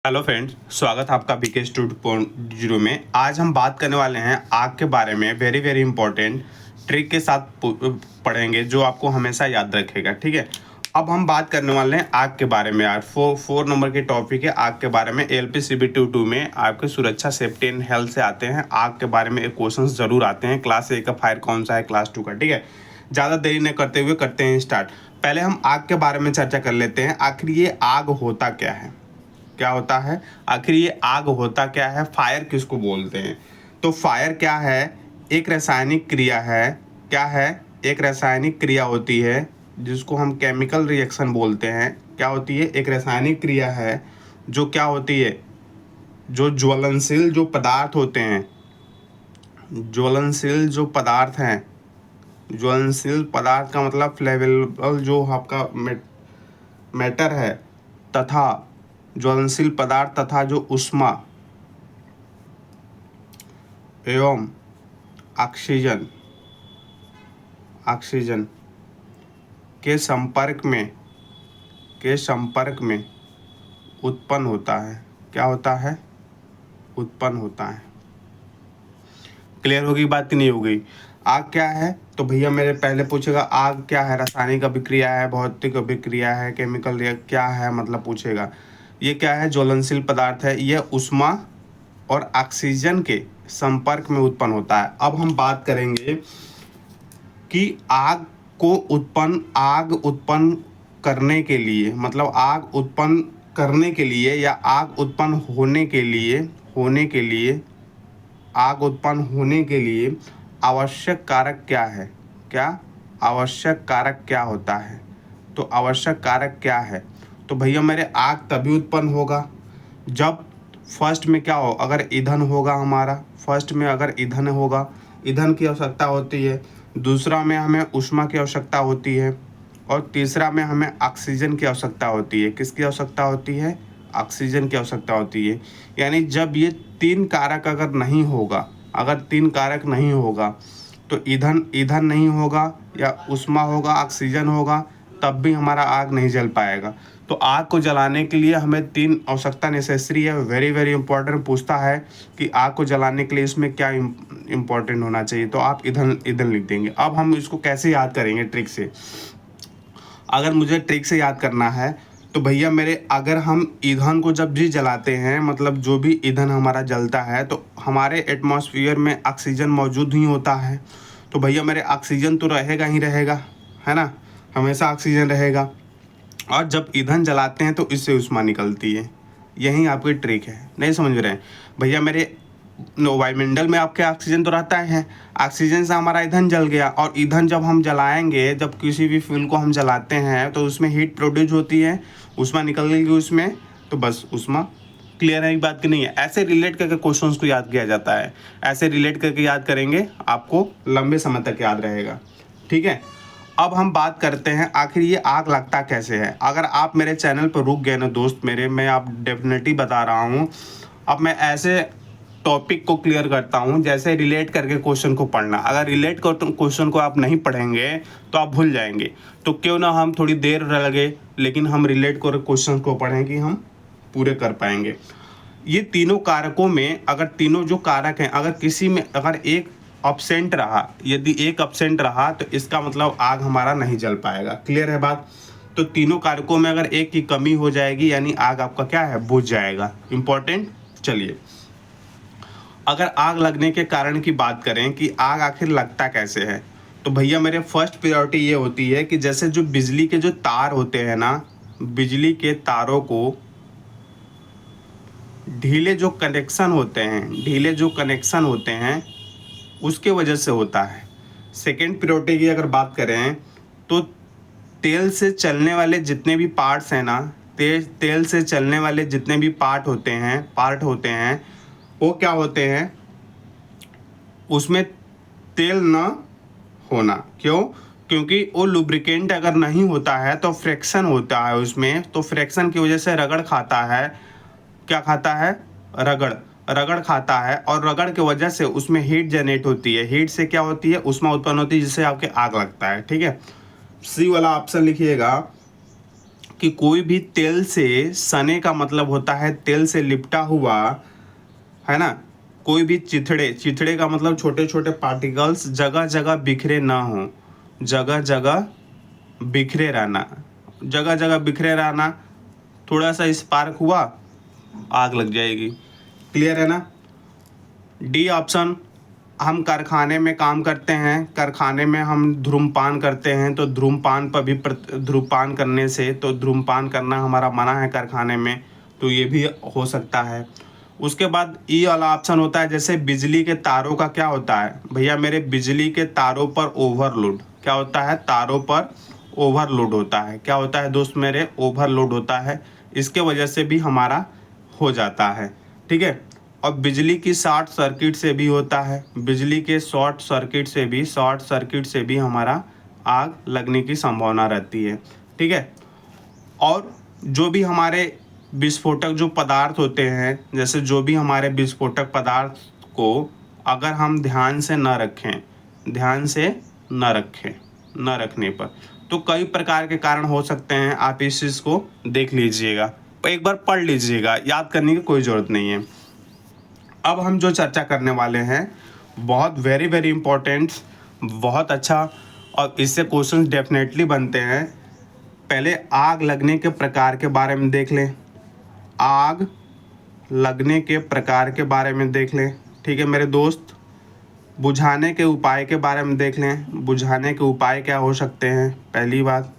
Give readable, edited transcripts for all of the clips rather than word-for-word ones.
Hello friends, स्वागत है आपका बीके स्टूडियो जीरो में। आज हम बात करने वाले हैं आग के बारे में। वेरी वेरी इंपॉर्टेंट ट्रिक के साथ पढ़ेंगे जो आपको हमेशा याद रखेगा। ठीक है, अब हम बात करने वाले हैं आग के बारे में। यार फोर नंबर की टॉपिक है आग के बारे में। LPCB 2 में आपके सुरक्षा सेफ्टी एंड हेल्थ से आते हैं। आग के बारे में एक क्वेश्चन जरूर आते हैं। क्लास 1 का फायर कौन सा है, क्लास 2 का। ठीक है, ज़्यादा देरी न करते हुए करते हैं स्टार्ट। पहले हम आग के बारे में चर्चा कर लेते हैं। आखिर ये आग होता क्या है, क्या होता है, आखिर ये आग होता क्या है, फायर किसको बोलते हैं। तो फायर क्या है, एक रासायनिक क्रिया है। क्या है, एक रासायनिक क्रिया होती है जिसको हम केमिकल रिएक्शन बोलते हैं। क्या होती है, एक रासायनिक क्रिया है जो क्या होती है, जो ज्वलनशील जो पदार्थ होते हैं, ज्वलनशील जो पदार्थ हैं, ज्वलनशील पदार्थ का मतलब फ्लेवेबल जो आपका मैटर है, तथा ज्वलनशील पदार्थ तथा जो ऊष्मा एवं ऑक्सीजन के संपर्क में उत्पन्न होता है। क्या होता है, उत्पन्न होता है। क्लियर होगी बात कि नहीं हो गई। आग क्या है, तो भैया मेरे पहले पूछेगा आग क्या है, रासायनिक अभिक्रिया है, भौतिक अभिक्रिया है, केमिकल रिएक्शन क्या है, मतलब पूछेगा। ये क्या है, ज्वलनशील पदार्थ है। यह ऊष्मा और ऑक्सीजन के संपर्क में उत्पन्न होता है। अब हम बात करेंगे कि आग उत्पन्न करने के लिए, मतलब आग उत्पन्न करने के लिए या आग उत्पन्न होने के लिए आग उत्पन्न होने के लिए आवश्यक कारक क्या है। क्या आवश्यक कारक क्या होता है, तो आवश्यक कारक क्या है, तो भैया मेरे आग तभी उत्पन्न होगा जब फर्स्ट में क्या हो, अगर ईंधन होगा हमारा, फर्स्ट में अगर ईंधन होगा, ईंधन की आवश्यकता होती है। दूसरा में हमें ऊष्मा की आवश्यकता होती है। और तीसरा में हमें ऑक्सीजन की आवश्यकता होती है। किसकी आवश्यकता होती है, ऑक्सीजन की आवश्यकता होती है। यानी जब ये तीन कारक अगर नहीं होगा, अगर तीन कारक नहीं होगा तो ईंधन नहीं होगा या ऊष्मा होगा, ऑक्सीजन होगा, तब भी हमारा आग नहीं जल पाएगा। तो आग को जलाने के लिए हमें तीन आवश्यकता नेसेसरी है। वेरी वेरी इंपॉर्टेंट पूछता है कि आग को जलाने के लिए इसमें क्या इंपॉर्टेंट होना चाहिए, तो आप ईंधन लिख देंगे। अब हम इसको कैसे याद करेंगे, ट्रिक से। अगर मुझे ट्रिक से याद करना है तो भैया मेरे, अगर हम ईंधन को जब भी जलाते हैं, मतलब जो भी ईंधन हमारा जलता है, तो हमारे एटमॉस्फेयर में ऑक्सीजन मौजूद ही होता है। तो भैया मेरे ऑक्सीजन तो रहेगा ही रहेगा, है ना, हमेशा ऑक्सीजन रहेगा। और जब ईंधन जलाते हैं तो इससे ऊष्मा निकलती है। यही आपकी ट्रिक है, नहीं समझ रहे हैं भैया मेरे। वायुमंडल में आपके ऑक्सीजन तो रहता है, ऑक्सीजन से हमारा ईंधन जल गया, और ईंधन जब हम जलाएंगे, जब किसी भी फ्यूल को हम जलाते हैं तो उसमें हीट प्रोड्यूस होती है, ऊष्मा निकलेगी उसमें, तो बस ऊष्मा। क्लियर है, एक बात की नहीं है। ऐसे रिलेट करके क्वेश्चंस को याद किया जाता है। ऐसे रिलेट करके याद करेंगे, आपको लंबे समय तक याद रहेगा। ठीक है, अब हम बात करते हैं आखिर ये आग लगता कैसे है। अगर आप मेरे चैनल पर रुक गए ना दोस्त मेरे, मैं आप डेफिनेटली बता रहा हूँ। अब मैं ऐसे टॉपिक को क्लियर करता हूँ जैसे रिलेट करके क्वेश्चन को पढ़ना। अगर रिलेट क्वेश्चन को आप नहीं पढ़ेंगे तो आप भूल जाएंगे। तो क्यों ना हम थोड़ी देर लगे, लेकिन हम रिलेट कर क्वेश्चन को पढ़ें कि हम पूरे कर पाएंगे। ये तीनों कारकों में, अगर तीनों जो कारक हैं, अगर किसी में अगर एक अब्सेंट रहा, यदि एक अब्सेंट रहा तो इसका मतलब आग हमारा नहीं जल पाएगा। क्लियर है बात। तो तीनों कारकों में अगर एक की कमी हो जाएगी यानी आग आपका क्या है, बुझ जाएगा। इंपॉर्टेंट। चलिए, अगर आग लगने के कारण की बात करें कि आग आखिर लगता कैसे है, तो भैया मेरे फर्स्ट प्रायोरिटी ये होती है कि जैसे जो बिजली के जो तार होते हैं ना, बिजली के तारों को ढीले जो कनेक्शन होते हैं उसके वजह से होता है। सेकेंड प्रायोरिटी की अगर बात करें तो तेल से चलने वाले जितने भी पार्ट्स हैं ना, तेल से चलने वाले जितने भी पार्ट होते हैं वो क्या होते हैं, उसमें तेल न होना। क्यों, क्योंकि वो लुब्रिकेंट अगर नहीं होता है तो फ्रिक्शन होता है उसमें, तो फ्रिक्शन की वजह से रगड़ खाता है। क्या खाता है, रगड़ खाता है, और रगड़ की वजह से उसमें हीट जनरेट होती है। हीट से क्या होती है, ऊष्मा उत्पन्न होती है, जिससे आपके आग लगता है। ठीक है, सी वाला ऑप्शन लिखिएगा। कि कोई भी तेल से सने का मतलब होता है तेल से लिपटा हुआ, है ना। कोई भी चिथड़े का मतलब छोटे छोटे पार्टिकल्स जगह जगह बिखरे ना हो, जगह जगह बिखरे रहना, जगह जगह बिखरे रहना। थोड़ा सा स्पार्क हुआ, आग लग जाएगी। क्लियर है ना। डी ऑप्शन, हम कारखाने में काम करते हैं, कारखाने में हम धूम्रपान करते हैं, तो धूम्रपान पर भी धूम्रपान करने से, तो धूम्रपान करना हमारा मना है कारखाने में, तो ये भी हो सकता है। उसके बाद ई वाला ऑप्शन होता है, जैसे बिजली के तारों का क्या होता है भैया, मेरे बिजली के तारों पर ओवरलोड, क्या होता है, तारों पर ओवरलोड होता है। क्या होता है दोस्त मेरे, ओवरलोड होता है, इसके वजह से भी हमारा हो जाता है। ठीक है। और बिजली की शॉर्ट सर्किट से भी होता है, बिजली के शॉर्ट सर्किट से भी हमारा आग लगने की संभावना रहती है। ठीक है। और जो भी हमारे विस्फोटक जो पदार्थ होते हैं, जैसे जो भी हमारे विस्फोटक पदार्थ को अगर हम ध्यान से न रखें, न रखने पर तो कई प्रकार के कारण हो सकते हैं। आप इस चीज़ को देख लीजिएगा, एक बार पढ़ लीजिएगा, याद करने की कोई ज़रूरत नहीं है। अब हम जो चर्चा करने वाले हैं बहुत वेरी वेरी इंपॉर्टेंट, बहुत अच्छा, और इससे क्वेश्चंस डेफिनेटली बनते हैं। पहले आग लगने के प्रकार के बारे में देख लें, आग लगने के प्रकार के बारे में देख लें। ठीक है मेरे दोस्त। बुझाने के उपाय के बारे में देख लें, बुझाने के उपाय क्या हो सकते हैं, पहली बात।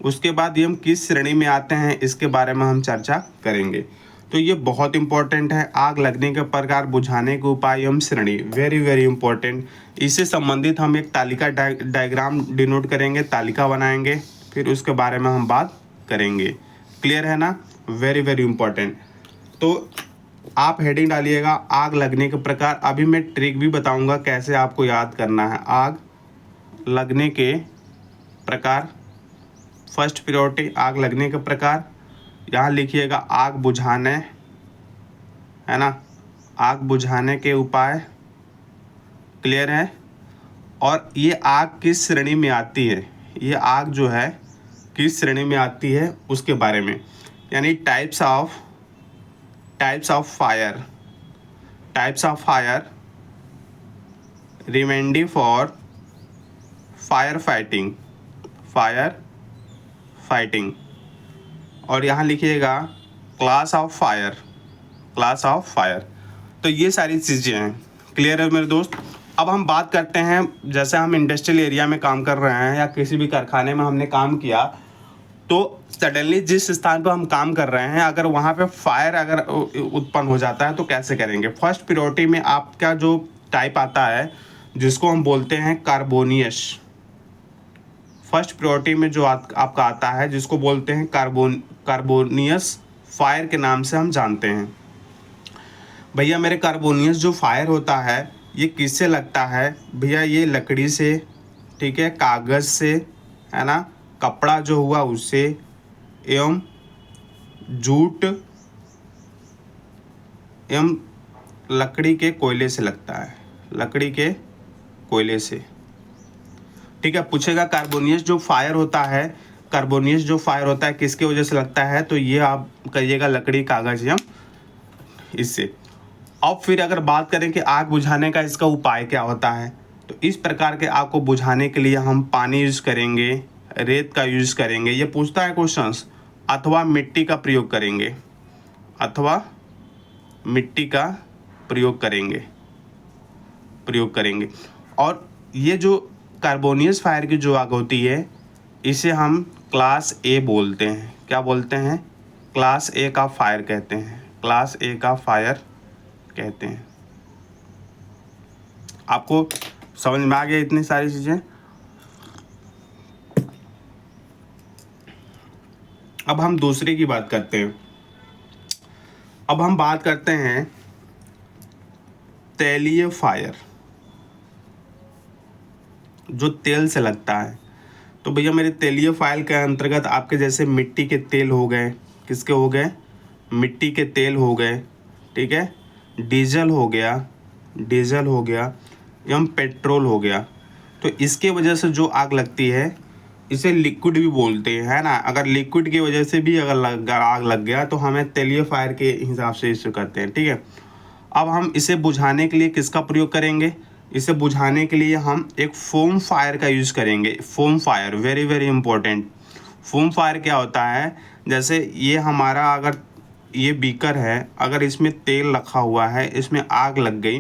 उसके बाद ये हम किस श्रेणी में आते हैं, इसके बारे में हम चर्चा करेंगे। तो ये बहुत इंपॉर्टेंट है, आग लगने के प्रकार, बुझाने के उपाय एवं श्रेणी, वेरी वेरी इंपॉर्टेंट। इससे संबंधित हम एक तालिका डायग्राम डिनोट करेंगे, तालिका बनाएंगे, फिर उसके बारे में हम बात करेंगे। क्लियर है ना, वेरी वेरी इंपॉर्टेंट। तो आप हेडिंग डालिएगा आग लगने के प्रकार। अभी मैं ट्रिक भी बताऊंगा कैसे आपको याद करना है। आग लगने के प्रकार, फर्स्ट प्रायोरिटी आग लगने के प्रकार। यहाँ लिखिएगा आग बुझाने, है ना, आग बुझाने के उपाय। क्लियर है। और ये आग किस श्रेणी में आती है, ये आग जो है किस श्रेणी में आती है उसके बारे में, यानी types of fire, remedy for fire fighting. और यहाँ लिखिएगा क्लास ऑफ फायर। तो ये सारी चीज़ें हैं। क्लियर है मेरे दोस्त। अब हम बात करते हैं, जैसे हम इंडस्ट्रियल एरिया में काम कर रहे हैं या किसी भी कारखाने में हमने काम किया, तो सडनली जिस स्थान पर हम काम कर रहे हैं अगर वहाँ पे फायर अगर उत्पन्न हो जाता है तो कैसे करेंगे। फर्स्ट प्रायोरिटी में आपका जो टाइप आता है जिसको हम बोलते हैं कार्बोनियस, फर्स्ट प्रायोरिटी में जो आपका आता है जिसको बोलते हैं कार्बोनियस फायर के नाम से हम जानते हैं। भैया मेरे कार्बोनियस जो फायर होता है ये किससे लगता है भैया, ये लकड़ी से, ठीक है, कागज़ से, है ना, कपड़ा जो हुआ उससे, एवं जूट एवं लकड़ी के कोयले से लगता है, लकड़ी के कोयले से। ठीक है। पूछेगा कार्बोनियस जो फायर होता है किसके वजह से लगता है, तो ये आप कहिएगा लकड़ी, कागज़ एवं इससे। अब फिर अगर बात करें कि आग बुझाने का इसका उपाय क्या होता है, तो इस प्रकार के आग को बुझाने के लिए हम पानी यूज़ करेंगे, रेत का यूज़ करेंगे, ये पूछता है क्वेश्चंस, अथवा मिट्टी का प्रयोग करेंगे। और ये जो कार्बोनियस फायर की जो आग होती है इसे हम क्लास ए बोलते हैं। क्या बोलते हैं, क्लास ए का फायर कहते हैं। आपको समझ में आ गया इतनी सारी चीज़ें। अब हम दूसरे की बात करते हैं। अब हम बात करते हैं तैलीय फायर, जो तेल से लगता है। तो भैया मेरे तैलीय फायर के अंतर्गत आपके जैसे मिट्टी के तेल हो गए, किसके हो गए, मिट्टी के तेल हो गए, ठीक है, डीजल हो गया एवं पेट्रोल हो गया। तो इसके वजह से जो आग लगती है इसे लिक्विड भी बोलते हैं, है ना। अगर लिक्विड की वजह से भी अगर आग लग गया तो हमें तेलीय फायर के हिसाब से इसे करते हैं, ठीक है। अब हम इसे बुझाने के लिए किसका प्रयोग करेंगे? इसे बुझाने के लिए हम एक फोम फायर का यूज़ करेंगे। Foam fire very very important. Foam fire क्या होता है? जैसे ये हमारा अगर ये बीकर है, अगर इसमें तेल रखा हुआ है, इसमें आग लग गई,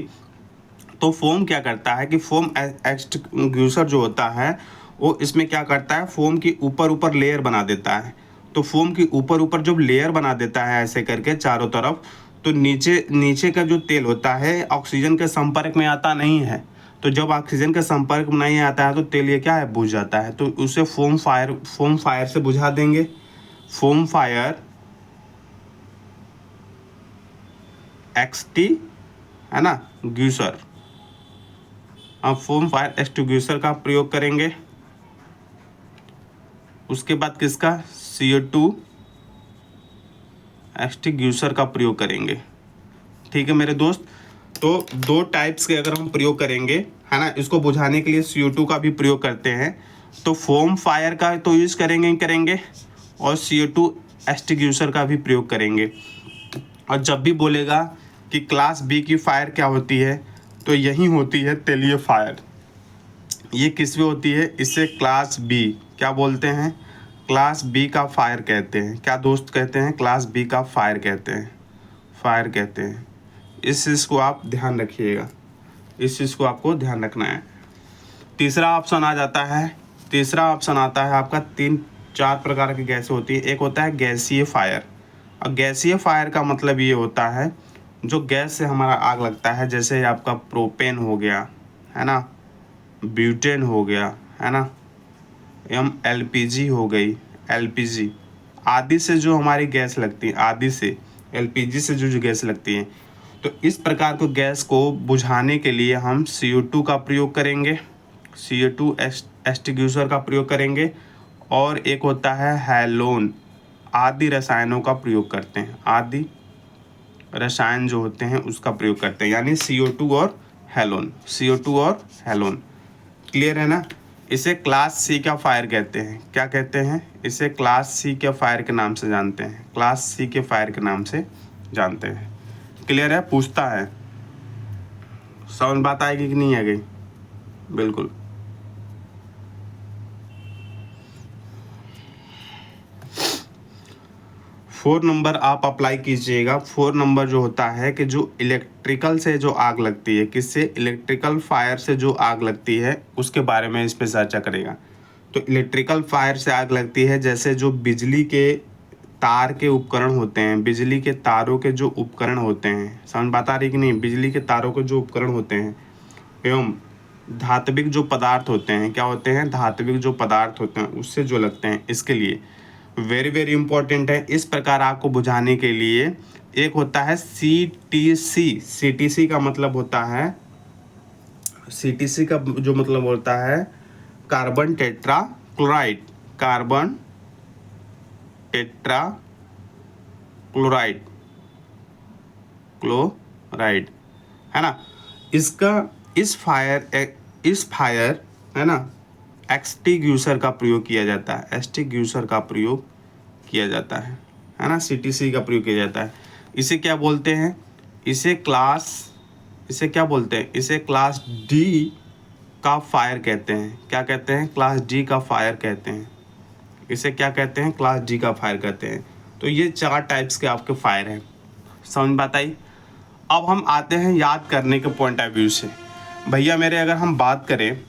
तो फोम क्या करता है कि फोम एक्सटिंग्विशर जो होता है वो इसमें क्या करता है, फोम की ऊपर ऊपर लेयर बना देता है। तो फोम की ऊपर ऊपर जब लेयर बना देता है ऐसे करके चारों तरफ, तो नीचे नीचे का जो तेल होता है ऑक्सीजन के संपर्क में आता नहीं है। तो जब ऑक्सीजन के संपर्क में नहीं आता है तो तेल ये क्या है, बुझ जाता है। तो उसे फोम फायर से बुझा देंगे। फोम फायर एक्सटी, है ना, ग्यूसर। अब फोम फायर एक्सटिंग्विशर का प्रयोग करेंगे। उसके बाद किसका, CO2 एक्सटिंग्विशर का प्रयोग करेंगे। ठीक है मेरे दोस्त, तो दो टाइप्स के अगर हम प्रयोग करेंगे, है ना, इसको बुझाने के लिए CO2 का भी प्रयोग करते हैं। तो फोम फायर का तो यूज़ करेंगे और CO2 एक्सटिंग्विशर का भी प्रयोग करेंगे। और जब भी बोलेगा कि क्लास बी की फायर क्या होती है, तो यही होती है तेलीय फायर। ये किस में होती है? इसे क्लास बी क्या बोलते हैं? क्लास बी का फायर कहते हैं। क्या दोस्त कहते हैं? क्लास बी का फायर कहते हैं, फायर कहते हैं। इस चीज़ को आप ध्यान रखिएगा, इस चीज़ को आपको ध्यान रखना है। तीसरा ऑप्शन आ जाता है, तीसरा ऑप्शन आता है आपका 3-4 प्रकार की गैसें होती है। एक होता है गैसीय फायर। और गैसीय फायर का मतलब ये होता है जो गैस से हमारा आग लगता है, जैसे आपका प्रोपेन हो गया, है ना, ब्यूटेन हो गया, है ना, LPG हो गई, LPG आदि से जो हमारी गैस लगती है, आदि से LPG से जो गैस लगती है। तो इस प्रकार को गैस को बुझाने के लिए हम CO2 का प्रयोग करेंगे, CO2 एक्सटिंग्विशर का प्रयोग करेंगे। और एक होता है हैलोन, आदि रसायनों का प्रयोग करते हैं, आदि रसायन जो होते हैं उसका प्रयोग करते हैं, यानी CO2 और हैलोन, CO2 और हैलोन। क्लियर है ना। इसे क्लास सी का फायर कहते हैं। क्या कहते हैं? इसे क्लास सी के फायर के नाम से जानते हैं, क्लास सी के फायर के नाम से जानते हैं। क्लियर है? पूछता है, समझ बात आएगी कि नहीं आ गई? बिल्कुल। फोर नंबर आप अप्लाई कीजिएगा। 4 नंबर जो होता है कि जो इलेक्ट्रिकल से जो आग लगती है, किससे? इलेक्ट्रिकल फायर से जो आग लगती है उसके बारे में इस पर चर्चा करेगा। तो इलेक्ट्रिकल फायर से आग लगती है जैसे जो बिजली के तार के उपकरण होते हैं, बिजली के तारों के जो उपकरण होते हैं, समझ बात आ रही कि नहीं? बिजली के तारों के जो उपकरण होते हैं एवं धात्विक जो पदार्थ होते हैं, क्या होते हैं? धात्विक जो पदार्थ होते हैं उससे जो लगते हैं, इसके लिए वेरी वेरी इंपॉर्टेंट है। इस प्रकार आग को बुझाने के लिए एक होता है CTC। CTC का मतलब होता है, CTC का जो मतलब होता है carbon tetra chloride, carbon tetra chloride, chloride, है ना। इसका इस फायर है ना एक्सटिंग्विशर का प्रयोग किया जाता है, एक्सटिंग्विशर का प्रयोग किया जाता है ना, CTC का प्रयोग किया जाता है। इसे क्या बोलते हैं? इसे क्या बोलते हैं? इसे क्लास D का फायर कहते हैं। क्या कहते हैं? क्लास D का फायर कहते हैं। इसे क्या कहते हैं? क्लास D का फायर कहते हैं। तो ये 4 टाइप्स के आपके फायर हैं, समझ बात आई? अब हम आते हैं याद करने के पॉइंट ऑफ व्यू से। भैया मेरे अगर हम बात करें,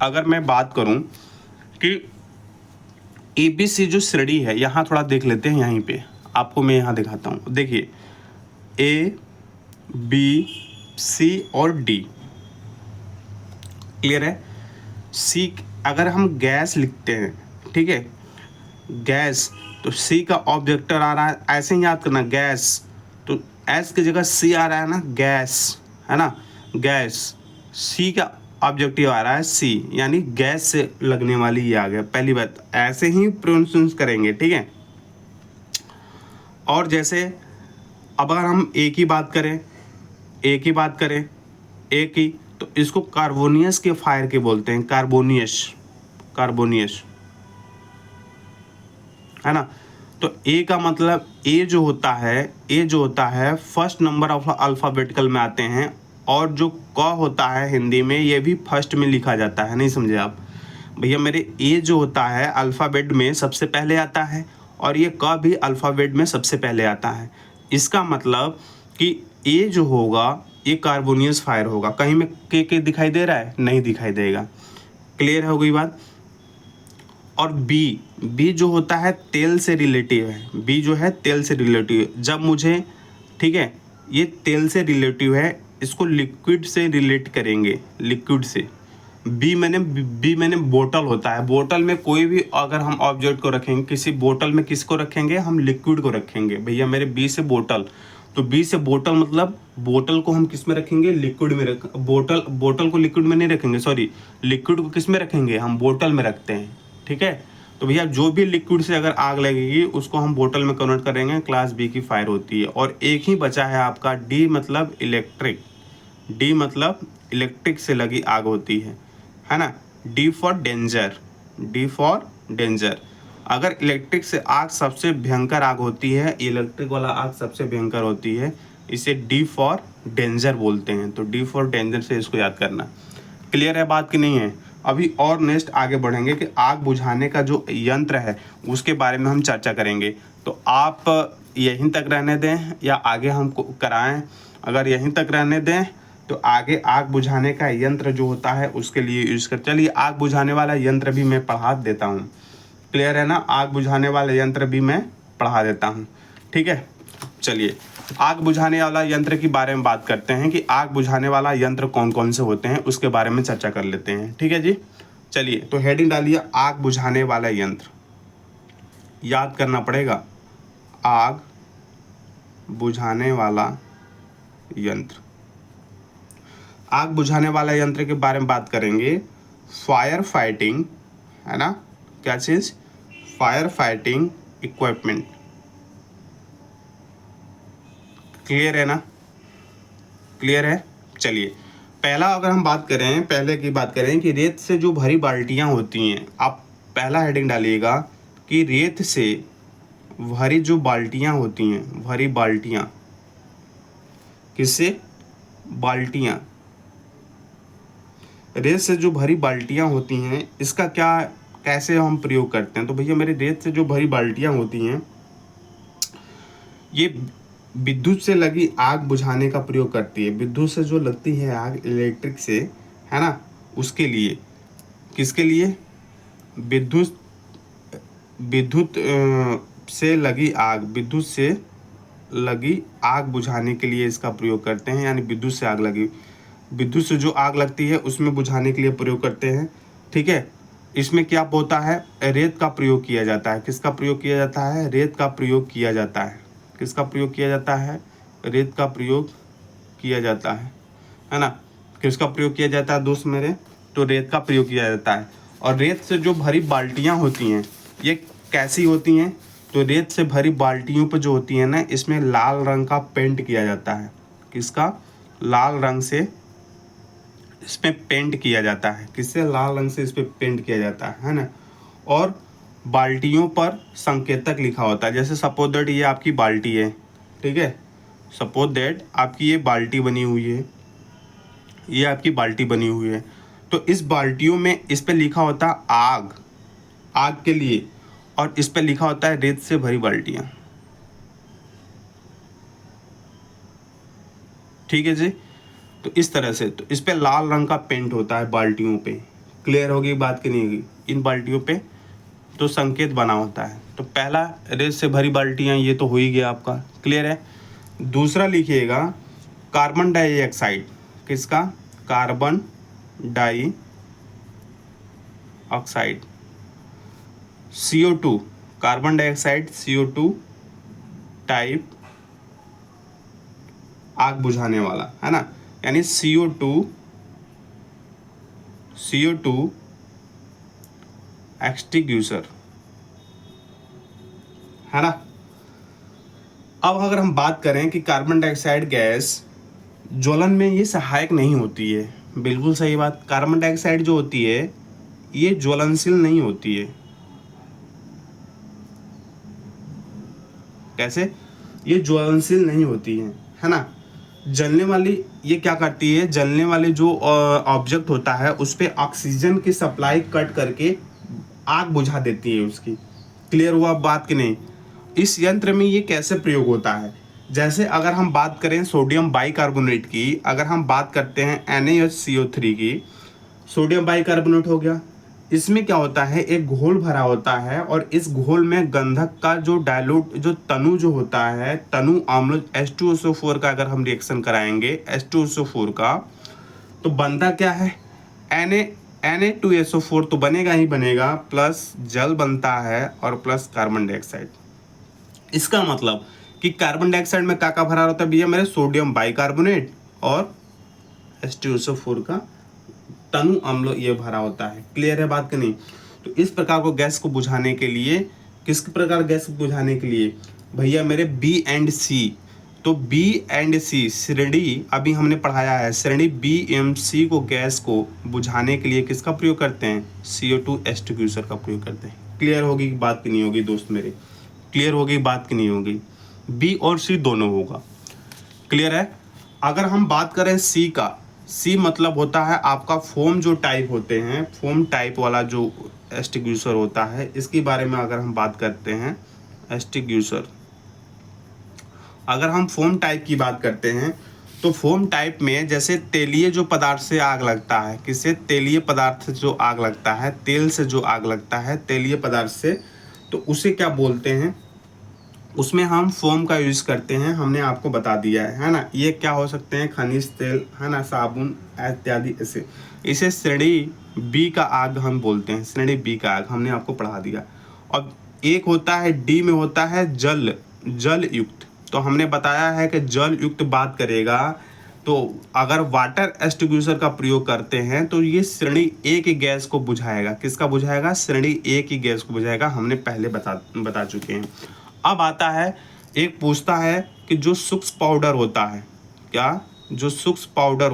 अगर मैं बात करूं कि ABC जो श्रेणी है, यहाँ थोड़ा देख लेते हैं, यहीं पे आपको मैं यहाँ दिखाता हूँ। देखिए A, B, C और D। क्लियर है? C अगर हम गैस लिखते हैं, ठीक है, गैस, तो C का ऑब्जेक्टर आ रहा है, ऐसे ही याद करना, गैस, तो S की जगह C आ रहा है ना, गैस, है ना, गैस। C का ऑब्जेक्टिव आ रहा है C, यानी गैस से लगने वाली ये आ गया। पहली बात ऐसे ही प्रोनाउंस करेंगे, ठीक है। और जैसे अब अगर हम A की बात करें, A की बात करें, A की, तो इसको कार्बोनियस के फायर के बोलते हैं, कार्बोनियस, कार्बोनियस, है ना। तो ए का मतलब ए जो होता है फर्स्ट नंबर ऑफ अल्फ़ाबेटिकल में आते हैं, और जो क होता है हिंदी में ये भी फर्स्ट में लिखा जाता है, नहीं समझे आप भैया मेरे। ए जो होता है अल्फ़ाबेट में सबसे पहले आता है, और ये क भी अल्फ़ाबेट में सबसे पहले आता है। इसका मतलब कि ए जो होगा ये कार्बोनियस फायर होगा। कहीं में के दिखाई दे रहा है? नहीं दिखाई देगा। क्लियर हो गई बात। और बी जो होता है तेल से रिलेटिव है। बी जो है तेल से रिलेटिव है। जब मुझे, ठीक है, ये तेल से रिलेटिव है, इसको लिक्विड से रिलेट करेंगे, लिक्विड से। बी मैंने बोतल होता है। बोतल में कोई भी अगर हम ऑब्जेक्ट को रखेंगे, किसी बोतल में किसको रखेंगे? हम लिक्विड को रखेंगे। भैया मेरे बी से बोतल, तो बी से बोतल मतलब बोतल को हम किस में रखेंगे? लिक्विड में बोतल को लिक्विड में नहीं रखेंगे, सॉरी, लिक्विड को किस में रखेंगे? हम बोतल में रखते हैं, ठीक है। तो भैया जो भी लिक्विड से अगर आग लगेगी उसको हम बोतल में कन्वर्ट करेंगे, क्लास बी की फायर होती है। और एक ही बचा है आपका डी मतलब इलेक्ट्रिक। डी मतलब इलेक्ट्रिक से लगी आग होती है ना। D for danger, D for danger. अगर इलेक्ट्रिक से आग सबसे भयंकर आग होती है, इलेक्ट्रिक वाला आग सबसे भयंकर होती है, इसे डी फॉर डेंजर बोलते हैं। तो डी फॉर डेंजर से इसको याद करना। क्लियर है बात कि नहीं है? अभी और नेक्स्ट आगे बढ़ेंगे कि आग बुझाने का जो यंत्र है उसके बारे में हम चर्चा करेंगे। तो आप यहीं तक रहने दें या आगे हम कराएं? अगर यहीं तक रहने दें तो आगे आग बुझाने का यंत्र जो होता है उसके लिए यूज़ कर, चलिए आग बुझाने वाला यंत्र भी मैं पढ़ा देता हूँ। क्लियर है ना? आग बुझाने वाला यंत्र भी मैं पढ़ा देता हूँ, ठीक है। चलिए आग बुझाने वाला यंत्र के बारे में बात करते हैं कि आग बुझाने वाला यंत्र कौन कौन से होते हैं, उसके बारे में चर्चा कर लेते हैं, ठीक है जी। चलिए तो हेडिंग डालिए आग बुझाने वाला यंत्र। याद करना पड़ेगा, आग बुझाने वाला यंत्र। आग बुझाने वाला यंत्र के बारे में बात करेंगे। फायर फाइटिंग, है ना, क्या चीज़? Fire fighting equipment. क्लियर है ना? क्लियर है। चलिए पहला अगर हम बात करें, पहले की बात करें कि रेत से जो भरी बाल्टियां होती हैं, आप पहला हेडिंग डालिएगा कि रेत से भरी जो बाल्टियां होती हैं, भरी बाल्टियां, किससे? बाल्टियां। रेत से जो भरी बाल्टियां होती हैं इसका क्या, कैसे हम प्रयोग करते हैं? तो भैया मेरे रेत से जो भरी बाल्टियां होती हैं ये विद्युत से लगी आग बुझाने का प्रयोग करती है। विद्युत से जो लगती है आग, इलेक्ट्रिक से, है ना, उसके लिए। किसके लिए? विद्युत विद्युत से लगी आग, विद्युत से लगी आग बुझाने के लिए इसका प्रयोग करते हैं। यानी विद्युत से आग लगी, विद्युत से जो आग लगती है उसमें बुझाने के लिए प्रयोग करते हैं, ठीक है। इसमें क्या होता है? रेत का प्रयोग किया जाता है। किसका प्रयोग किया जाता है? रेत का प्रयोग किया जाता है। किसका प्रयोग किया जाता है? रेत का प्रयोग किया जाता है ना। किसका प्रयोग किया जाता है दोस्त मेरे? तो रेत का प्रयोग किया जाता है। और रेत से जो भरी बाल्टियां होती हैं ये कैसी होती हैं? तो रेत से भरी बाल्टियों पर जो होती है ना, इसमें लाल रंग का पेंट किया जाता है। किसका? लाल रंग से इस पे पेंट किया जाता है। किससे? लाल रंग से इस पे पेंट किया जाता है ना। और बाल्टियों पर संकेतक लिखा होता है। जैसे सपोज दैट ये आपकी बाल्टी है, ठीक है, सपोज दैट आपकी ये बाल्टी बनी हुई है, ये आपकी बाल्टी बनी हुई है। तो इस बाल्टियों में इस पे लिखा होता है आग, आग के लिए, और इस पे लिखा होता है रेत से भरी बाल्टियाँ, ठीक है जी। तो इस तरह से, तो इस पे लाल रंग का पेंट होता है बाल्टियों पे। क्लियर होगी बात कि नहीं होगी? इन बाल्टियों पे तो संकेत बना होता है। तो पहला रेत से भरी बाल्टियाँ, ये तो हो ही गया आपका, क्लियर है। दूसरा लिखिएगा कार्बन डाइऑक्साइड। किसका? Carbon dioxide, CO2, carbon dioxide CO2 type आग बुझाने वाला, है ना। यानी CO2 एक्सटिंग्विशर, है ना। अब अगर हम बात करें कि कार्बन डाइऑक्साइड गैस ज्वलन में ये सहायक नहीं होती है, बिल्कुल सही बात। कार्बन डाइऑक्साइड जो होती है ये ज्वलनशील नहीं होती है, कैसे, ये ज्वलनशील नहीं होती है ना। जलने वाली ये क्या करती है, जलने वाले जो ऑब्जेक्ट होता है उस पर ऑक्सीजन की सप्लाई कट करके आग बुझा देती है उसकी। क्लियर हुआ बात कि नहीं। इस यंत्र में ये कैसे प्रयोग होता है, जैसे अगर हम बात करें सोडियम बाइकार्बोनेट की, अगर हम बात करते हैं NaHCO3 की, सोडियम बाइकार्बोनेट हो गया, इसमें क्या होता है, एक घोल भरा होता है और इस घोल में गंधक का जो डायलूट जो तनु जो होता है, तनु अम्ल H2SO4 का अगर हम रिएक्शन कराएंगे H2SO4 का, तो बनता क्या है, Na2SO4 तो बनेगा ही बनेगा, प्लस जल बनता है और प्लस कार्बन डाइऑक्साइड। इसका मतलब कि कार्बन डाइऑक्साइड में क्या भरा होता है भैया मेरे, सोडियम बाइकार्बोनेट और H2SO4 का तनु अम्ल ये भरा होता है। क्लियर है बात कि नहीं। तो इस प्रकार को गैस को बुझाने के लिए, किस प्रकार गैस को बुझाने के लिए भैया मेरे B एंड C, तो B एंड C श्रेणी अभी हमने पढ़ाया है, श्रेणी B एम C को गैस को बुझाने के लिए किसका प्रयोग करते हैं, CO2 एक्सटिंग्विशर का प्रयोग करते हैं। क्लियर होगी बात कि नहीं होगी दोस्त मेरे, क्लियर होगी बात कि नहीं होगी, B और C दोनों होगा। क्लियर है। अगर हम बात करें C का, C मतलब होता है आपका फोम जो टाइप होते हैं, फोम टाइप वाला जो एक्सटिंग्विशर होता है, इसके बारे में अगर हम बात करते हैं एक्सटिंग्विशर, अगर हम फोम टाइप की बात करते हैं तो फोम टाइप में जैसे तेलीय जो पदार्थ से आग लगता है, किससे, तेलीय पदार्थ से जो आग लगता है, तेल से जो आग लगता है तेलीय पदार्थ से, तो उसे क्या बोलते हैं, उसमें हम फोम का यूज़ करते हैं, हमने आपको बता दिया है ना। ये क्या हो सकते हैं, खनिज तेल है ना, साबुन इत्यादि। इसे श्रेणी B का आग हम बोलते हैं, श्रेणी B का आग हमने आपको पढ़ा दिया। और एक होता है D में होता है जल युक्त, तो हमने बताया है कि जल युक्त बात करेगा तो अगर वाटर एक्सटिंग्विशर का प्रयोग करते हैं तो ये श्रेणी A की गैस को बुझाएगा। किसका बुझाएगा, श्रेणी A की गैस को बुझाएगा, हमने पहले बता चुके हैं। अब आता है, एक पूछता है कि जो सूक्ष्म पाउडर होता है, क्या, जो सूक्ष्म पाउडर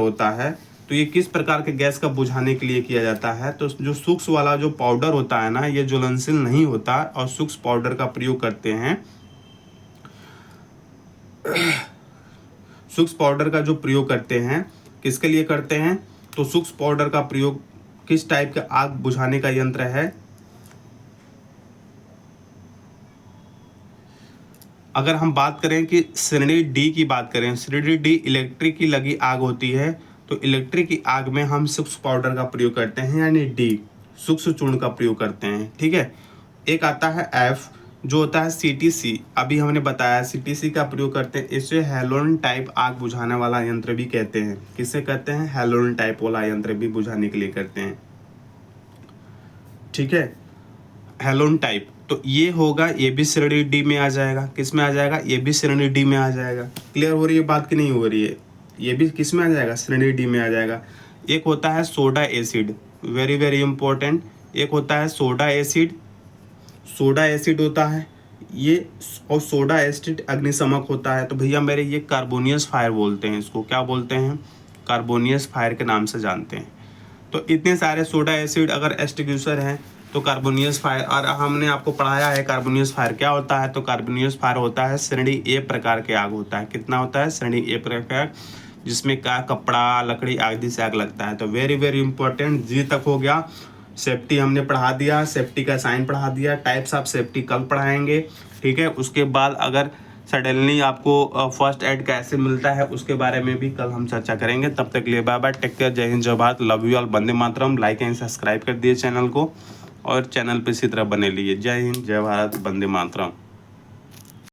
होता है तो ये किस प्रकार के गैस का बुझाने के लिए किया जाता है। तो जो सूक्ष्म वाला जो पाउडर होता है ना, ये ज्वलनशील नहीं होता और सूक्ष्म पाउडर का प्रयोग करते हैं। सूक्ष्म पाउडर का जो प्रयोग करते हैं किसके लिए करते हैं, तो सूक्ष्म पाउडर का प्रयोग किस टाइप का आग बुझाने का यंत्र है। अगर हम बात करें कि श्रेणी D की बात करें, श्रेणी D इलेक्ट्रिक की लगी आग होती है, तो इलेक्ट्रिक की आग में हम सूक्ष्म पाउडर का प्रयोग करते हैं, यानी D सूक्ष्म चूर्ण का प्रयोग करते हैं। ठीक है। एक आता है F जो होता है CTC, अभी हमने बताया CTC का प्रयोग करते हैं, इसे हेलोजन टाइप आग बुझाने वाला यंत्र भी कहते हैं। किससे कहते हैं, हेलोजन टाइप वाला यंत्र भी बुझाने के लिए करते हैं। ठीक है, हेलोजन टाइप, तो ये होगा, ये भी श्रेणी D में आ जाएगा। किस में आ जाएगा, ये भी श्रेणी D में आ जाएगा। क्लियर हो रही है बात कि नहीं हो रही है, ये भी किस में आ जाएगा, श्रेणी D में आ जाएगा। एक होता है soda acid, very very important, एक होता है सोडा एसिड होता है ये, और सोडा एसिड अग्निशमक होता है। तो भैया मेरे ये कार्बोनियस फायर बोलते हैं, इसको क्या बोलते हैं, कार्बोनियस फायर के नाम से जानते हैं। तो इतने सारे सोडा एसिड अगर एक्सटिंग्विशर हैं तो कार्बोनियस फायर, और हमने आपको पढ़ाया है कार्बोनियस फायर क्या होता है। तो कार्बोनियस फायर होता है श्रेणी A प्रकार के आग होता है। कितना होता है, श्रेणी A प्रकार, जिसमें क्या, कपड़ा लकड़ी आदि से आग लगता है। तो वेरी वेरी इंपॉर्टेंट, जी तक हो गया। सेफ्टी हमने पढ़ा दिया, सेफ्टी का साइन पढ़ा दिया, टाइप्स ऑफ सेफ्टी कल पढ़ाएंगे। ठीक है, उसके बाद अगर सडनली आपको फर्स्ट एड कैसे मिलता है उसके बारे में भी कल हम चर्चा करेंगे। तब तक लिए बाय बाय, टेक केयर, जय हिंद जय Bharat, love you all, Vande Mataram. Like and subscribe कर दिए चैनल को और चैनल पे इसी तरह बने लिए। जय हिंद जय भारत, वंदे मातरम।